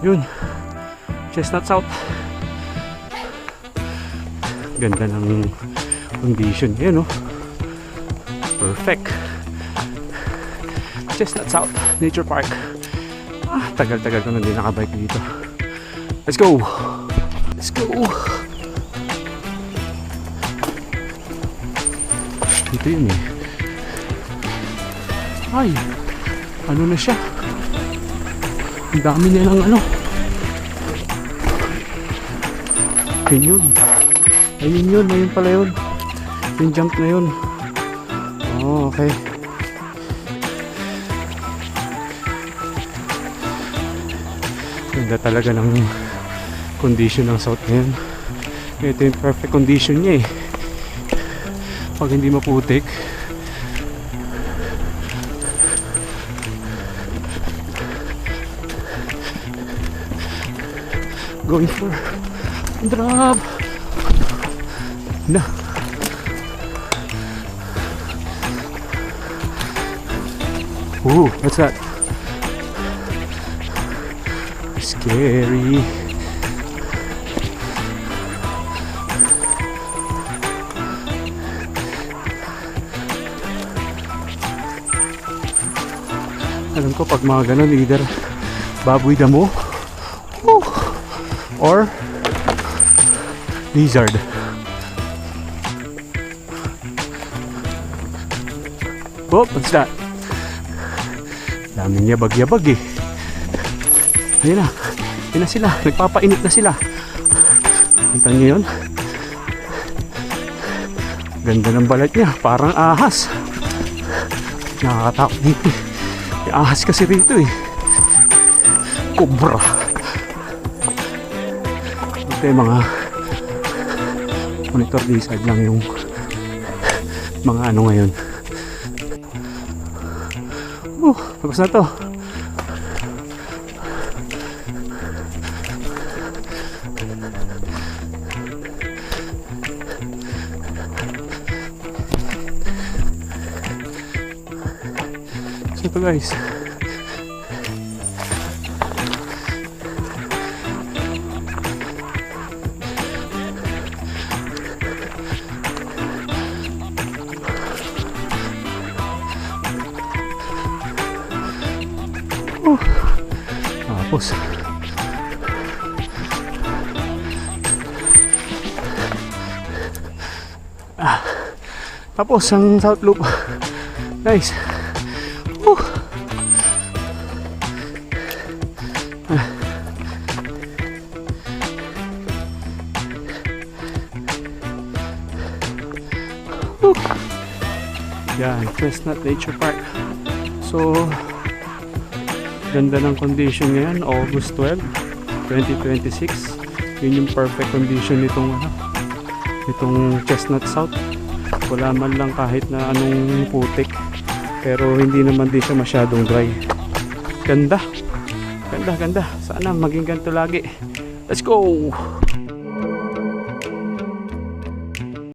Yun, Chestnut South. Ganda ng condition yan, no? Perfect. Chestnut South Nature Park. Tagal-tagal ko na din nakabike dito. Let's go! Let's go! Dito yun eh. Ay, ano na siya? Ang dami nilang ano. Yun. Ayun pala yun. Yung jump na yun. Oh, okay. Ganda talaga ng condition ng South ngayon. Ito yung perfect condition niya eh. Pag hindi maputik, going for drop na. Ooh, what's that? Scary. Alam ko pag mga ganun, either baboy damo or lizard. Oh, what's that? Daming yabag-yabag eh. Ayun na sila, nagpapainit na sila. Kita niyo yun? Ganda ng balat niya, parang ahas. Nakakatakot dito eh. May ahas kasi rito eh. Cobra. Ito yung mga monitor lizard lang yung mga ano ngayon. Tapos na to. So ito guys, tapos tapos ang South Loop guys. Yan, Chestnut Nature Park. So ganda ng condition ngayon, August 12, 2026. Yun yung perfect condition nitong itong Chestnut South. Wala man lang kahit na anong putik, pero hindi naman din siya masyadong dry. Ganda. Sana maging ganito lagi. Let's go!